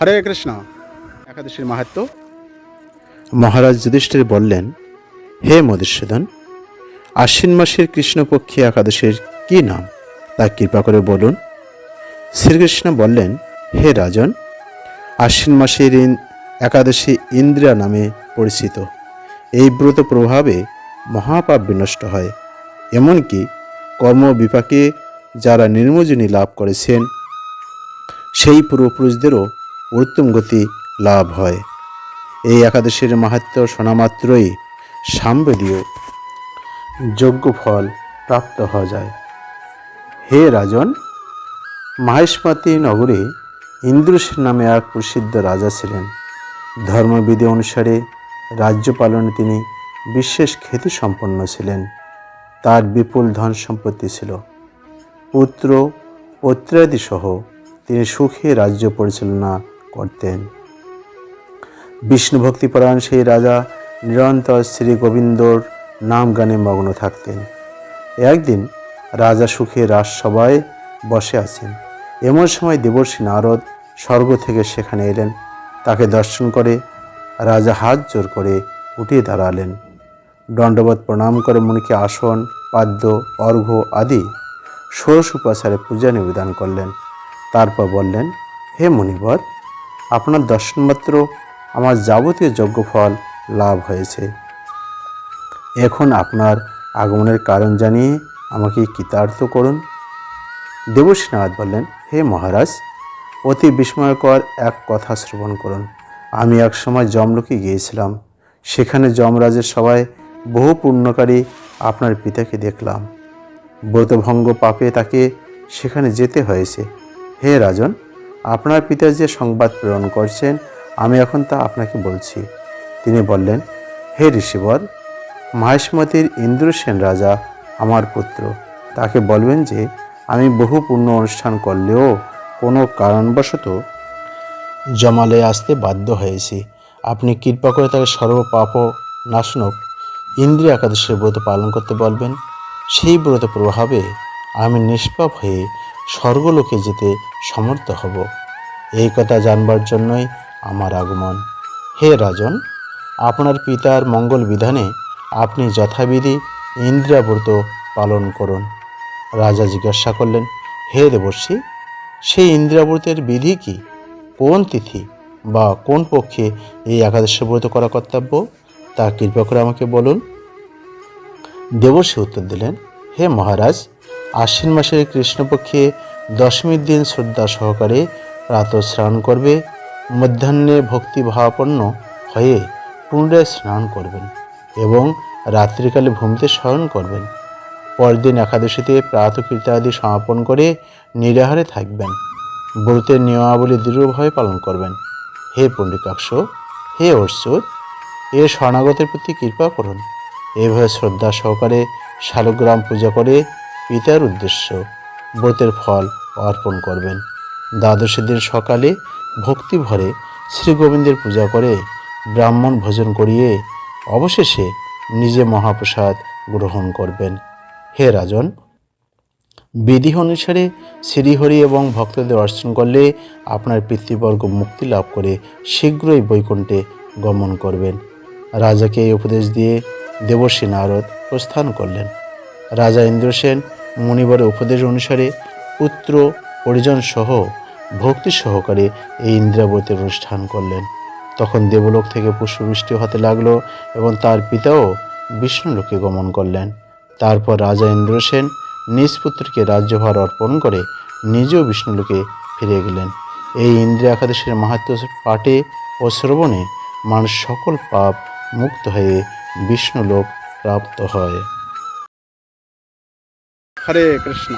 হরে কৃষ্ণ। একাদশীর মাহাত্ম্য। মহারাজ যুধিষ্ঠির বললেন, হে মধুসূদন, আশ্বিন মাসের কৃষ্ণপক্ষী একাদশীর কি নাম তা কৃপা করে বলুন। শ্রীকৃষ্ণ বললেন, হে রাজন, আশ্বিন মাসের একাদশী ইন্দ্রিয়া নামে পরিচিত। এই ব্রত প্রভাবে মহাপাপ বিনষ্ট হয়। এমনকি কর্মবিপাকে যারা নির্মোজনী লাভ করেছেন সেই পূর্বপুরুষদেরও উত্তম গতি লাভ হয়। এই একাদশীর মাহাত্ম্য শোনামাত্রই সাম্বেদীয় যজ্ঞ ফল প্রাপ্ত হওয়া যায়। হে রাজন, মাহেশমতি নগরে ইন্দ্রসেন নামে এক প্রসিদ্ধ রাজা ছিলেন। ধর্মবিধি অনুসারে রাজ্য পালনে তিনি বিশেষ খ্যাতিসম্পন্ন ছিলেন। তার বিপুল ধন সম্পত্তি ছিল। পুত্র পৌত্রাদি সহ তিনি সুখে রাজ্য পরিচালনা করতেন। বিষ্ণু ভক্তিপরায়ণ সেই রাজা নিরন্তর শ্রী গোবিন্দর নাম গানে মগ্ন থাকতেন। একদিন রাজা সুখে রাজসভায় বসে আছেন। এমন সময় দেবর্ষি নারদ স্বর্গ থেকে সেখানে এলেন। তাকে দর্শন করে রাজা হাত জোর করে উঠে দাঁড়ালেন। দণ্ডবত প্রণাম করে মুনিকে আসন, পাদ্য, অর্ঘ্য আদি ষোড়শ উপাচারে পূজা নিবেদন করলেন। তারপর বললেন, হে মুনিবর, আপনার দর্শনমাত্র আমার যাবতীয় যজ্ঞফল লাভ হয়েছে। এখন আপনার আগমনের কারণ জানিয়ে আমাকে কৃতার্থ করুন। দেবর্ষি নারদ বললেন, হে মহারাজ, অতি বিস্ময়কর এক কথা শ্রবণ করুন। আমি এক সময় যমলোকে গিয়েছিলাম। সেখানে যমরাজের সভায় বহু পুণ্যকারী আপনার পিতাকে দেখলাম। ব্রতভঙ্গ পাপে তাকে সেখানে যেতে হয়েছে। হে রাজন, আপনার পিতা যে সংবাদ প্রেরণ করছেন আমি এখন তা আপনাকে বলছি। তিনি বললেন, হে ঋষিবর, মাহেশমতির ইন্দ্রসেন রাজা আমার পুত্র। তাকে বলবেন যে আমি বহু পুণ্য অনুষ্ঠান করলেও কোনো কারণবশত জমালয়ে আসতে বাধ্য হয়েছি। আপনি কৃপা করে তাকে সর্বপাপ নাশনক ইন্দ্রিয় একাদশীর ব্রত পালন করতে বলবেন। সেই ব্রত প্রভাবে আমি নিষ্পাপ হয়ে স্বর্গলোকে যেতে সমর্থ হব। এই কথা জানবার জন্যই আমার আগমন। হে রাজন, আপনার পিতার মঙ্গল বিধানে আপনি যথাবিধি ইন্দ্রিয়াব্রত পালন করুন। রাজা জিজ্ঞাসা করলেন, হে দেবর্ষি, সেই ইন্দ্রিয়াব্রতের বিধি কি? কোন তিথি বা কোন পক্ষে এই একাদশী ব্রত করা কর্তব্য তা কৃপা করে আমাকে বলুন। দেবর্ষি উত্তর দিলেন, হে মহারাজ, আশ্বিন মাসের কৃষ্ণপক্ষে দশমীর দিন শ্রদ্ধা সহকারে প্রাতঃ স্নান করবে, মধ্যাহ্নে ভক্তিভাবাপন্ন হয়ে পুনরায় স্নান করবেন এবং রাত্রিকালে ভূমিতে শয়ন করবেন। পরদিন একাদশীতে প্রাতঃকৃত্যাদি সমাপন করে নিরাহারে থাকবেন। ব্রতের নিয়মাবলী দৃঢ়ভাবে পালন করবেন। হে পুণ্ডিকাক্ষ, হে অচ্যুত, এ শরণাগতের প্রতি কৃপা করুন। এভাবে শ্রদ্ধা সহকারে শালগ্রাম পূজা করে পিতার উদ্দেশ্য ব্রতের ফল অর্পণ করবেন। দ্বাদশী দিন সকালে ভক্তি ভরে শ্রী গোবিন্দের পূজা করে ব্রাহ্মণ ভোজন করিয়ে অবশেষে নিজে মহাপ্রসাদ গ্রহণ করবেন। হে রাজন, বিধি অনুসারে শ্রীহরি এবং ভক্তদের অর্চন করলে আপনার পিতৃবর্গ মুক্তি লাভ করে শীঘ্রই বৈকুণ্ঠে গমন করবেন। রাজাকে এই উপদেশ দিয়ে দেবর্ষি নারদ প্রস্থান করলেন। রাজা ইন্দ্রসেন মুনিবরের উপদেশ অনুসারে পুত্র পরিজন সহ ভক্তি সহকারে এই ইন্দ্রিয়াব্রতের অনুষ্ঠান করলেন। তখন দেবলোক থেকে পুষ্পবৃষ্টি হতে লাগলো এবং তার পিতাও বিষ্ণুলোকে গমন করলেন। তারপর রাজা ইন্দ্রসেন নিজ পুত্রকে রাজ্যভার অর্পণ করে নিজেও বিষ্ণুলোকে ফিরে গেলেন। এই ইন্দ্রিয় একাদশীর মাহাত্ম্য পাঠে ও শ্রবণে মানুষ সকল পাপ মুক্ত হয়ে বিষ্ণুলোক প্রাপ্ত হয়। হরে কৃষ্ণ।